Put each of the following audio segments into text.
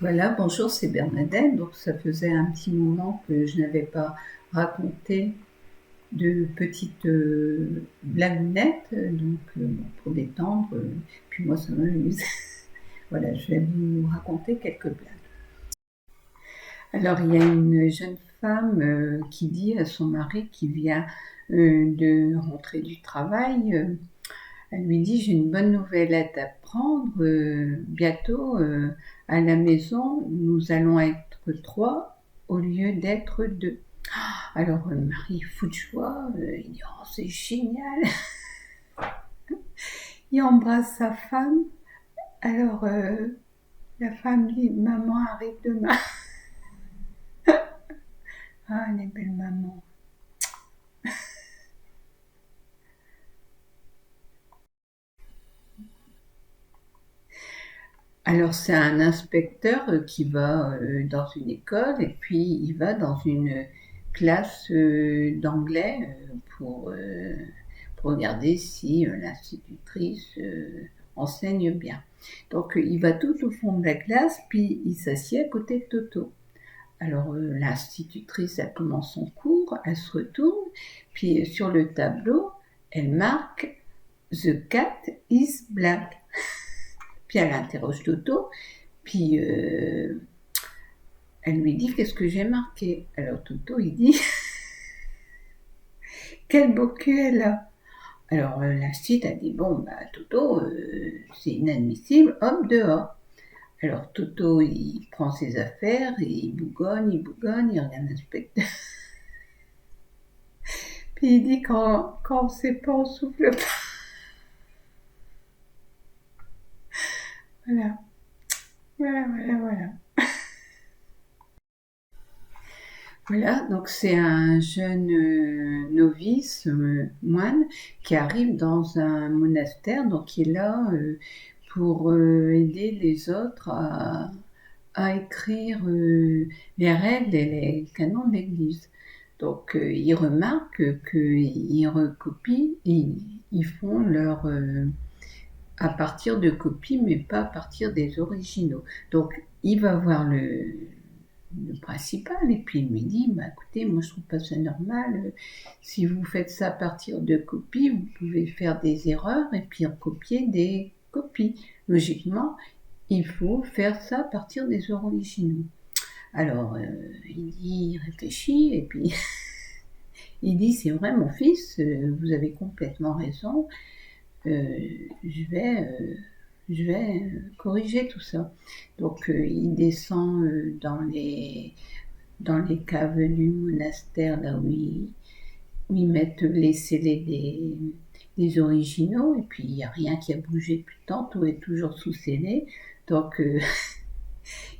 Voilà, bonjour, c'est Bernadette. Donc, ça faisait un petit moment que je n'avais pas raconté de petites blagounettes, bon, pour détendre. Puis moi, ça m'amuse. Voilà, je vais vous raconter quelques blagues. Alors, il y a une jeune femme qui dit à son mari qui vient de rentrer du travail, elle lui dit: «J'ai une bonne nouvelle à t'apprendre, bientôt, à la maison, nous allons être 3 au lieu d'être 2.» Alors, le mari est fou de joie, il dit: «Oh, c'est génial!» Il embrasse sa femme. Alors, la femme dit: «Maman arrive demain.» Ah, les belles mamans. Alors, c'est un inspecteur qui va dans une école et puis il va dans une classe d'anglais pour regarder si l'institutrice enseigne bien. Donc, il va tout au fond de la classe, puis il s'assied à côté de Toto. Alors, l'institutrice, elle commence son cours, elle se retourne, puis sur le tableau, elle marque «The cat is black.» Puis elle interroge Toto, puis elle lui dit: «Qu'est-ce que j'ai marqué?» Alors Toto, il dit: «Quel beau cul elle a!» Alors l'instit a dit: «Bon, bah Toto, c'est inadmissible, hop, dehors.» Alors Toto, il prend ses affaires et il bougonne, il regarde l'inspecteur. Puis il dit: quand on sait pas, on souffle pas.» Voilà, voilà. Voilà, donc c'est un jeune novice, moine, qui arrive dans un monastère, donc il est là pour aider les autres à écrire les règles et les canons de l'Église. Donc il remarque qu'ils recopient, ils font leur à partir de copies, mais pas à partir des originaux. Donc il va voir le principal, et puis il lui dit: «Bah écoutez, moi je trouve pas ça normal, si vous faites ça à partir de copies, vous pouvez faire des erreurs et puis recopier des copies. Logiquement, il faut faire ça à partir des originaux.» Alors il réfléchit et puis il dit: «C'est vrai mon fils, vous avez complètement raison, je vais corriger tout ça.» Donc il descend dans les caves du monastère, là où ils mettent les scellés des originaux, et puis il n'y a rien qui a bougé depuis le temps, tout est toujours sous scellé. Donc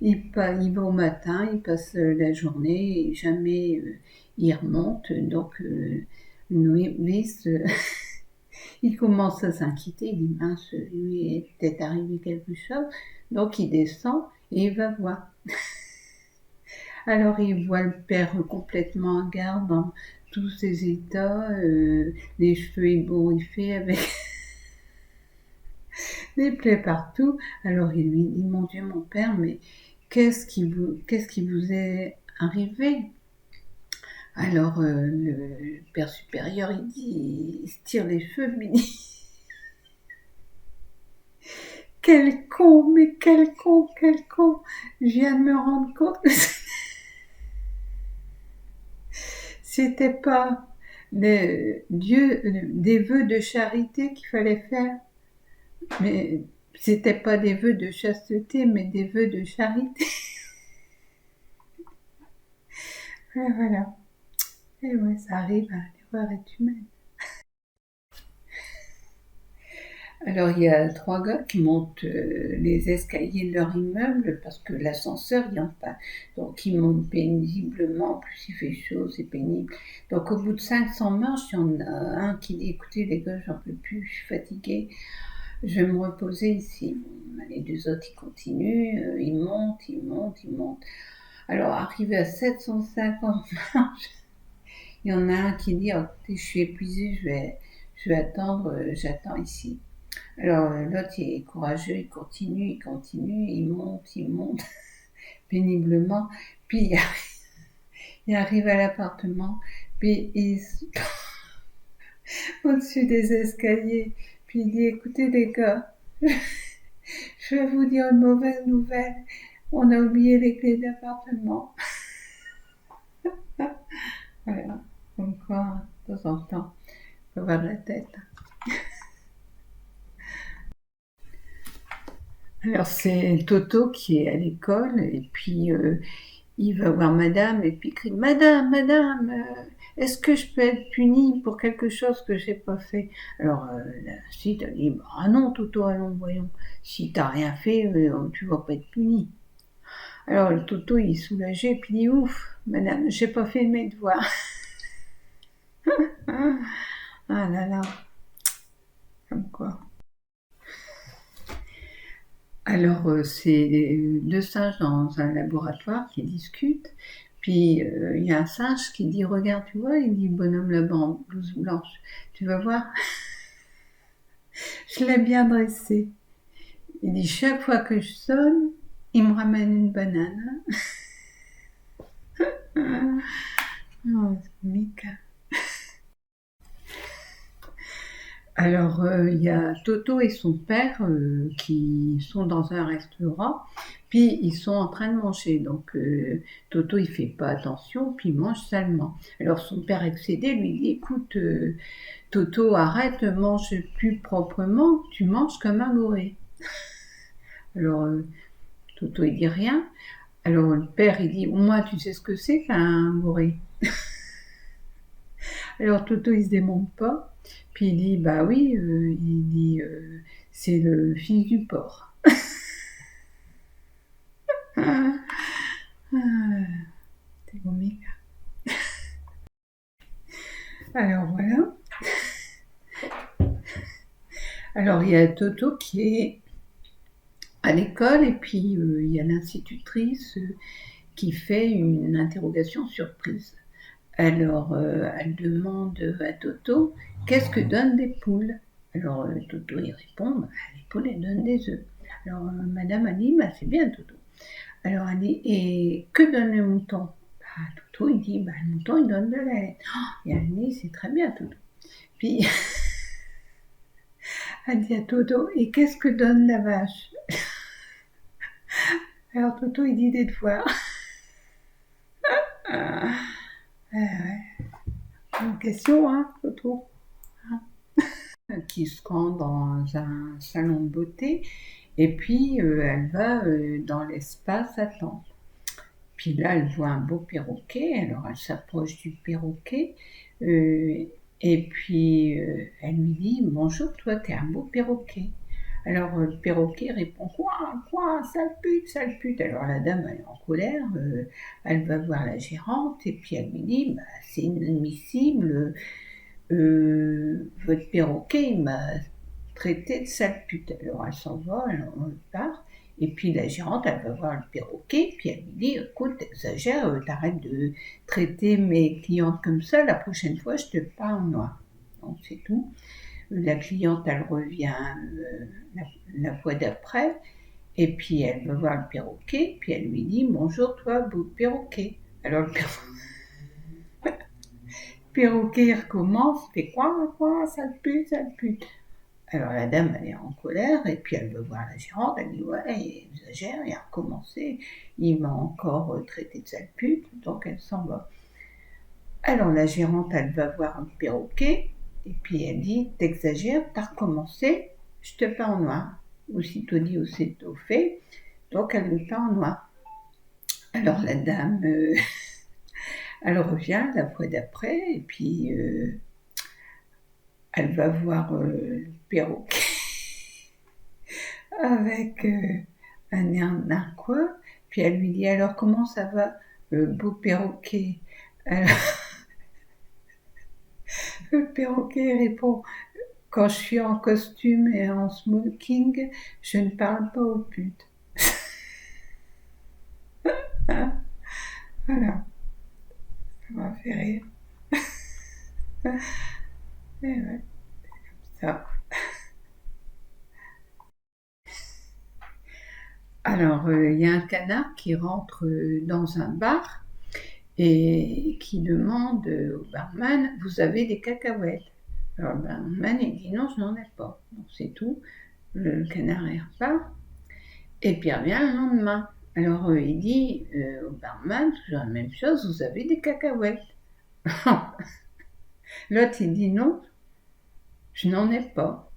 il va au matin, il passe la journée, et jamais il remonte. Donc Noévis, il commence à s'inquiéter, il dit: «Mince, lui est peut-être arrivé quelque chose.» Donc il descend et il va voir. Alors il voit le père complètement hagard dans tous ses états, les cheveux ébouriffés avec des plaies partout. Alors il lui dit: «Mon Dieu, mon père, mais qu'est-ce qui vous est arrivé?» Alors le père supérieur, il se tire les cheveux, mais il dit: «Quel con, mais quel con, quel con! Je viens de me rendre compte que c'était pas des vœux de charité qu'il fallait faire, mais c'était pas des vœux de chasteté, mais des vœux de charité.» Voilà. Et ouais, ça arrive, hein, l'erreur est humaine. Alors il y a 3 gars qui montent les escaliers de leur immeuble parce que l'ascenseur il n'y en a pas. Donc ils montent péniblement, en plus il fait chaud, c'est pénible. Donc au bout de 500 marches, il y en a un qui dit: «Écoutez les gars, j'en peux plus, je suis fatigué, je vais me reposer ici.» Les 2 autres ils continuent, ils montent. Alors arrivé à 750 marches, il y en a un qui dit: «Oh, écoutez, je suis épuisé, je vais attendre, j'attends ici.» Alors l'autre il est courageux, il continue, il monte. péniblement, puis il arrive à l'appartement, puis au-dessus des escaliers, puis il dit, écoutez les gars, je vais vous dire une mauvaise nouvelle, on a oublié les clés d'appartement. Voilà, comme quoi, de temps en temps, il faut avoir de la tête. Alors c'est Toto qui est à l'école et puis il va voir madame et puis il crie madame, madame, est-ce que je peux être puni pour quelque chose que j'ai pas fait? Alors la suite elle dit ah non Toto, allons voyons, si t'as rien fait tu vas pas être puni. Alors le Toto il est soulagé puis il dit ouf madame j'ai pas fait mes devoirs. Ah là là, comme quoi. Alors, c'est deux singes dans un laboratoire qui discutent. Puis, il y a un singe qui dit, regarde, tu vois, il dit, bonhomme là-bas blouse blanche, tu vas voir, je l'ai bien dressé. Il dit, chaque fois que je sonne, il me ramène une banane. Oh, c'est comique. Alors, il y a Toto et son père qui sont dans un restaurant, puis ils sont en train de manger. Donc, Toto, il fait pas attention, puis il mange salement. Alors, son père excédé lui dit, écoute, Toto, arrête, mange plus proprement, tu manges comme un goré. Alors, Toto, il dit rien. Alors, le père, il dit, au moins, tu sais ce que c'est qu'un goré. Alors Toto il se démonte pas, puis il dit bah oui, il dit c'est le fils du porc. Ah, ah, c'est comique. Alors voilà. Alors il y a Toto qui est à l'école et puis il y a l'institutrice qui fait une interrogation surprise. Alors elle demande à Toto qu'est-ce que donnent des poules. Alors Toto il répond bah, les poules elles donnent des œufs. Alors Madame a dit bah c'est bien Toto. Alors elle dit et que donne le mouton? Bah, Toto il dit bah le mouton il donne de la laine. Oh, et elle dit c'est très bien Toto. Puis elle dit à Toto et qu'est-ce que donne la vache? Alors Toto il dit des devoirs. Ah, ouais. Une question hein Toto. Qui se rend dans un salon de beauté et puis elle va dans l'espace attendre. Puis là, elle voit un beau perroquet, alors elle s'approche du perroquet et puis elle lui dit bonjour, toi t'es un beau perroquet. Alors le perroquet répond quoi, sale pute, sale pute. Alors la dame elle est en colère, elle va voir la gérante et puis elle lui dit bah, c'est inadmissible, votre perroquet il m'a traité de sale pute. Alors elle s'en va, elle part. Et puis la gérante, elle va voir le perroquet, puis elle lui dit, écoute, t'exagères, t'arrêtes de traiter mes clientes comme ça, la prochaine fois, je te parle en noir. Donc c'est tout. La cliente, elle revient la fois d'après, et puis elle va voir le perroquet, puis elle lui dit, bonjour toi, beau perroquet. Alors le perroquet recommence, fait quoi, sale pute, sale pute. Alors la dame, elle est en colère, et puis elle veut voir la gérante, elle dit ouais, il exagère, il a recommencé, il m'a encore traité de sale pute, donc elle s'en va. Alors la gérante, elle va voir un perroquet, et puis elle dit t'exagères, t'as recommencé, je te peins en noir. Aussitôt dit, aussitôt fait, donc elle lui peint en noir. Alors la dame, elle revient la fois d'après, et puis elle va voir le perroquet avec un air narquois, puis elle lui dit alors comment ça va, beau perroquet? Alors, le perroquet répond quand je suis en costume et en smoking, je ne parle pas aux putes. Hein, voilà, ça m'a fait rire. Et ouais, ça. Alors, il y a un canard qui rentre dans un bar et qui demande au barman, vous avez des cacahuètes? Alors le barman, il dit non, je n'en ai pas. Donc c'est tout. Le canard, il repart. Et puis il revient le lendemain. Alors il dit au barman, toujours la même chose, vous avez des cacahuètes? L'autre, il dit non, je n'en ai pas.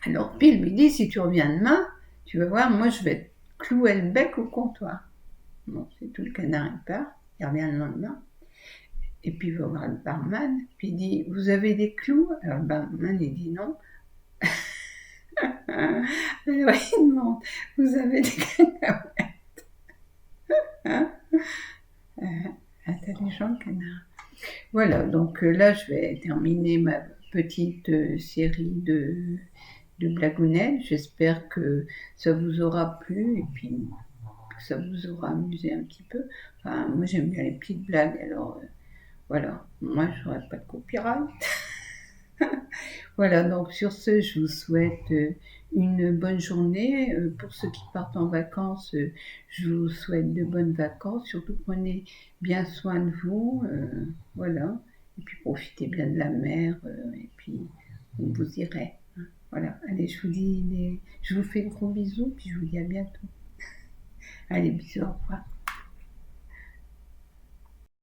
Alors Pile lui dit, si tu reviens demain, tu vas voir, moi je vais te clouer le bec au comptoir. Bon, c'est tout, le canard il part, il revient le lendemain. Et puis il va voir le barman, puis il dit, vous avez des clous? Alors le barman il dit non. Alors il demande, vous avez des cacahuètes? Hein? Intelligent le canard. Voilà, donc là je vais terminer ma petite série de blagounettes. J'espère que ça vous aura plu et puis que ça vous aura amusé un petit peu. Enfin, moi j'aime bien les petites blagues, alors voilà, moi je n'aurai pas de copyright. Voilà, donc sur ce, je vous souhaite une bonne journée. Pour ceux qui partent en vacances, je vous souhaite de bonnes vacances. Surtout prenez bien soin de vous. Voilà. Et puis profitez bien de la mer. Et puis vous irez. Voilà. Allez, je vous fais de gros bisous. Puis je vous dis à bientôt. Allez, bisous, au revoir.